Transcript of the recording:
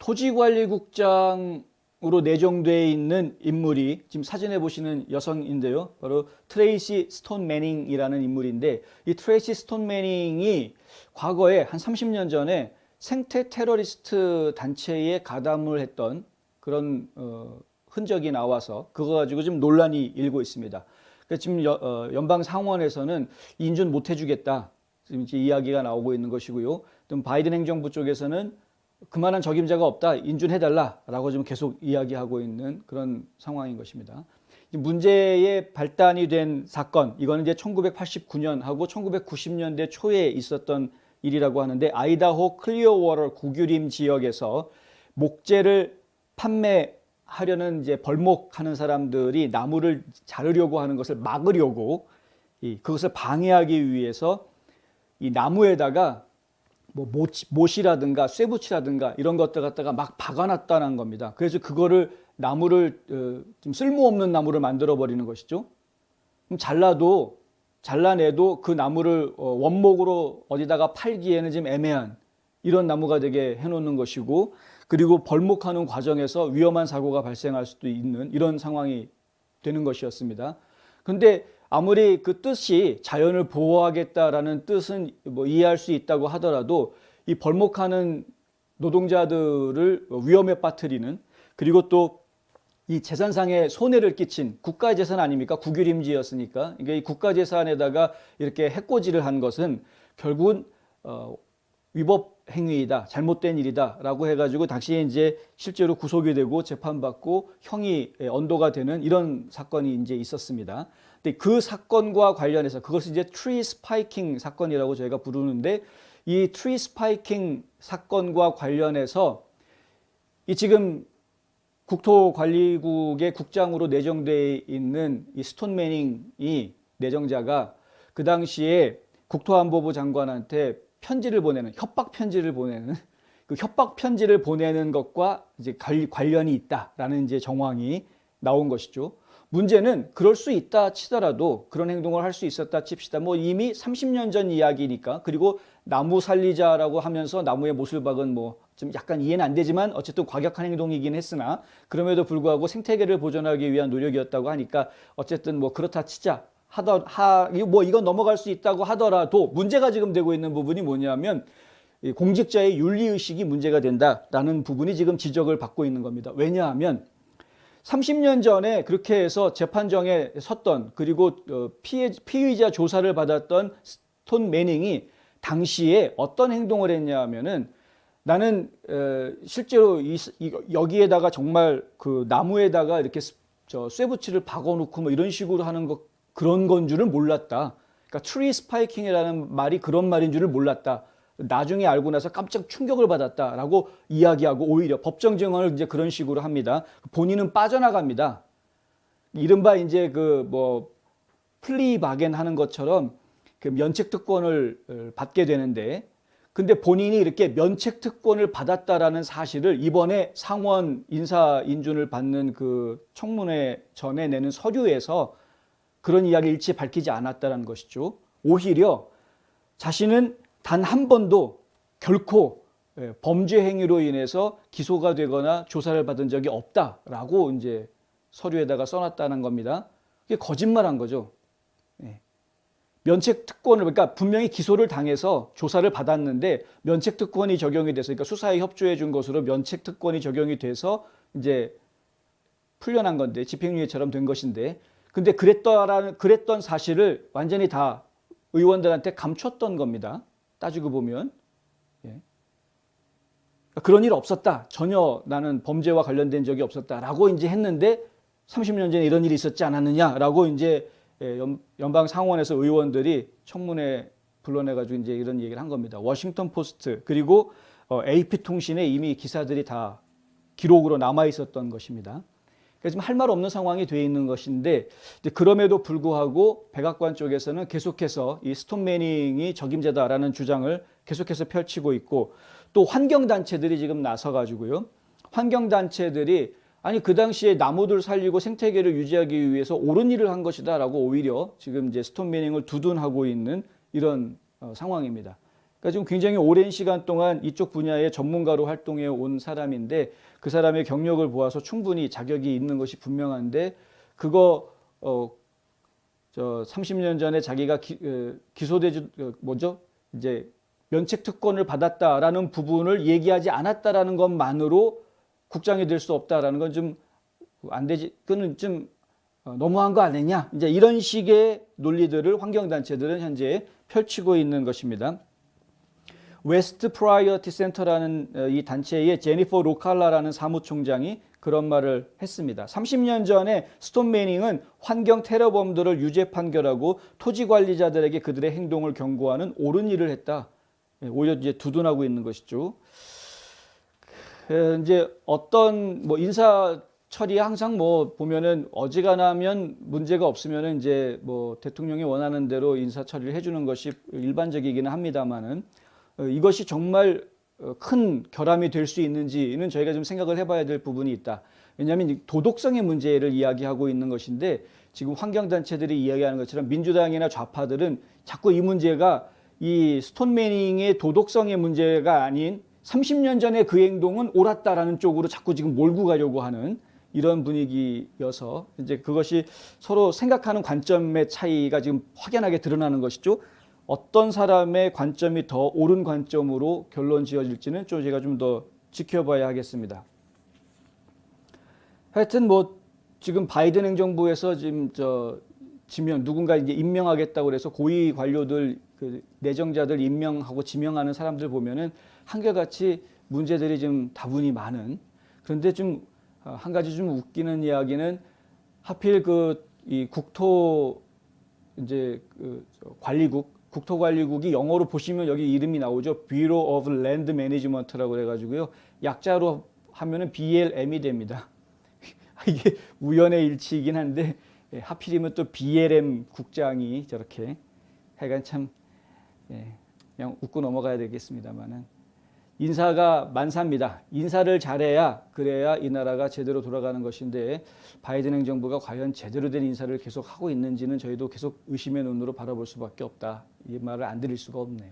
토지관리국장으로 내정되어 있는 인물이 지금 사진에 보시는 여성인데요. 바로 트레이시 스톤 매닝이라는 인물인데, 이 트레이시 스톤 매닝이 과거에 한 30년 전에 생태 테러리스트 단체에 가담을 했던 그런 흔적이 나와서 그거 가지고 지금 논란이 일고 있습니다. 그래서 지금 연방 상원에서는 인준 못 해주겠다, 지금 이제 이야기가 나오고 있는 것이고요. 또 바이든 행정부 쪽에서는 그만한 적임자가 없다, 인준해달라라고 지금 계속 이야기하고 있는 그런 상황인 것입니다. 문제의 발단이 된 사건, 이거는 이제 1989년하고 1990년대 초에 있었던 일이라고 하는데, 아이다호 클리어워터 국유림 지역에서 목재를 판매하려는 이제 벌목하는 사람들이 나무를 자르려고 하는 것을 막으려고, 그것을 방해하기 위해서 이 나무에다가 뭐 못이라든가 쇠붙이라든가 이런 것들 갖다가 막 박아놨다는 겁니다. 그래서 그거를 나무를 좀 쓸모없는 나무를 만들어 버리는 것이죠. 그럼 잘라내도 그 나무를 원목으로 어디다가 팔기에는 좀 애매한 이런 나무가 되게 해놓는 것이고, 그리고 벌목하는 과정에서 위험한 사고가 발생할 수도 있는 이런 상황이 되는 것이었습니다. 그런데 아무리 그 뜻이 자연을 보호하겠다라는 뜻은 뭐 이해할 수 있다고 하더라도, 이 벌목하는 노동자들을 위험에 빠뜨리는, 그리고 또 이 재산상의 손해를 끼친 국가재산 아닙니까? 국유림지였으니까. 이게 국가재산에다가 이렇게 해코지를 한 것은 결국은 위법 행위이다, 잘못된 일이다라고 해가지고 당시에 이제 실제로 구속이 되고 재판받고 형이 언도가 되는 이런 사건이 이제 있었습니다. 근데 그 사건과 관련해서, 그것을 이제 트리 스파이킹 사건이라고 저희가 부르는데, 이 트리 스파이킹 사건과 관련해서 이 지금 국토관리국의 국장으로 내정되어 있는 이 스톤 매닝이 내정자가 그 당시에 국토안보부 장관한테 편지를 보내는, 협박 편지를 보내는, 그 협박 편지를 보내는 것과 이제 관련이 있다라는 이제 정황이 나온 것이죠. 문제는 그럴 수 있다 치더라도, 그런 행동을 할 수 있었다 칩시다. 뭐 이미 30년 전 이야기니까, 그리고 나무 살리자라고 하면서 나무에 못을 박은 뭐 좀 약간 이해는 안 되지만 어쨌든 과격한 행동이긴 했으나, 그럼에도 불구하고 생태계를 보존하기 위한 노력이었다고 하니까 어쨌든 뭐 그렇다 치자 뭐 이건 넘어갈 수 있다고 하더라도, 문제가 지금 되고 있는 부분이 뭐냐면 공직자의 윤리의식이 문제가 된다라는 부분이 지금 지적을 받고 있는 겁니다. 왜냐하면 30년 전에 그렇게 해서 재판정에 섰던, 그리고 피의자 조사를 받았던 스톤 매닝이 당시에 어떤 행동을 했냐 하면은, 나는 실제로 여기에다가 정말 그 나무에다가 이렇게 쇠붙이를 박아놓고 뭐 이런 식으로 하는 거, 그런 건 줄은 몰랐다. 그러니까 트리 스파이킹이라는 말이 그런 말인 줄을 몰랐다. 나중에 알고 나서 깜짝 충격을 받았다라고 이야기하고, 오히려 법정 증언을 이제 그런 식으로 합니다. 본인은 빠져나갑니다. 이른바 이제 그 뭐 플리 바겐 하는 것처럼 그 면책 특권을 받게 되는데, 근데 본인이 이렇게 면책 특권을 받았다라는 사실을 이번에 상원 인사 인준을 받는 그 청문회 전에 내는 서류에서 그런 이야기 일체 밝히지 않았다는 것이죠. 오히려 자신은 단 한 번도 결코 범죄 행위로 인해서 기소가 되거나 조사를 받은 적이 없다라고 이제 서류에다가 써놨다는 겁니다. 이게 거짓말한 거죠. 면책 특권을, 그러니까 분명히 기소를 당해서 조사를 받았는데 면책 특권이 적용이 돼서, 그러니까 수사에 협조해 준 것으로 면책 특권이 적용이 돼서 이제 풀려난 건데, 집행유예처럼 된 것인데, 근데 그랬던 사실을 완전히 다 의원들한테 감췄던 겁니다. 따지고 보면. 그런 일 없었다, 전혀 나는 범죄와 관련된 적이 없었다라고 이제 했는데, 30년 전에 이런 일이 있었지 않았느냐라고 이제 연방 상원에서 의원들이 청문회 불러내가지고 이제 이런 얘기를 한 겁니다. 워싱턴 포스트, 그리고 AP 통신에 이미 기사들이 다 기록으로 남아 있었던 것입니다. 그래서 지금 할 말 없는 상황이 돼 있는 것인데, 그럼에도 불구하고 백악관 쪽에서는 계속해서 이 스톤 매닝이 적임자다라는 주장을 계속해서 펼치고 있고, 또 환경단체들이 지금 나서가지고요. 환경단체들이 아니 그 당시에 나무들 살리고 생태계를 유지하기 위해서 옳은 일을 한 것이다라고 오히려 지금 이제 스톤 매닝을 두둔하고 있는 이런 상황입니다. 그러니까 지금 굉장히 오랜 시간 동안 이쪽 분야의 전문가로 활동해 온 사람인데 그 사람의 경력을 보아서 충분히 자격이 있는 것이 분명한데 그거 저 30년 전에 자기가 기소되지 뭐죠? 이제 면책 특권을 받았다라는 부분을 얘기하지 않았다라는 것만으로 국장이 될 수 없다라는 건 좀 안 되지. 그는 좀 너무한 거 아니냐? 이제 이런 식의 논리들을 환경단체들은 현재 펼치고 있는 것입니다. 웨스트 프라이어티 센터라는 이 단체의 제니퍼 로칼라라는 사무총장이 그런 말을 했습니다. 30년 전에 스톤 매닝은 환경 테러범들을 유죄 판결하고 토지 관리자들에게 그들의 행동을 경고하는 옳은 일을 했다. 오히려 이제 두둔하고 있는 것이죠. 이제 어떤 뭐 인사 처리 항상 뭐 보면은 어지간하면 문제가 없으면은 이제 뭐 대통령이 원하는 대로 인사 처리를 해주는 것이 일반적이기는 합니다만은 이것이 정말 큰 결함이 될 수 있는지는 저희가 좀 생각을 해봐야 될 부분이 있다. 왜냐하면 도덕성의 문제를 이야기하고 있는 것인데 지금 환경단체들이 이야기하는 것처럼 민주당이나 좌파들은 자꾸 이 문제가 이 스톤 매닝의 도덕성의 문제가 아닌 30년 전에 그 행동은 옳았다라는 쪽으로 자꾸 지금 몰고 가려고 하는 이런 분위기여서 이제 그것이 서로 생각하는 관점의 차이가 지금 확연하게 드러나는 것이죠. 어떤 사람의 관점이 더 옳은 관점으로 결론 지어질지는 좀 제가 좀 더 지켜봐야 하겠습니다. 하여튼 뭐 지금 바이든 행정부에서 지금 누군가 이제 임명하겠다고 그래서 고위 관료들 그 내정자들 임명하고 지명하는 사람들 보면은 한결같이 문제들이 좀 다분히 많은. 그런데 좀 한 가지 좀 웃기는 이야기는 하필 이 국토 이제 국토관리국이 영어로 보시면 여기 이름이 나오죠. Bureau of Land Management라고 그래가지고요. 약자로 하면은 BLM이 됩니다. 이게 우연의 일치이긴 한데 하필이면 또 BLM 국장이 저렇게 하여간 참 그냥 웃고 넘어가야 되겠습니다만은 인사가 만사입니다. 인사를 잘해야 그래야 이 나라가 제대로 돌아가는 것인데 바이든 행정부가 과연 제대로 된 인사를 계속 하고 있는지는 저희도 계속 의심의 눈으로 바라볼 수밖에 없다. 이 말을 안 드릴 수가 없네요.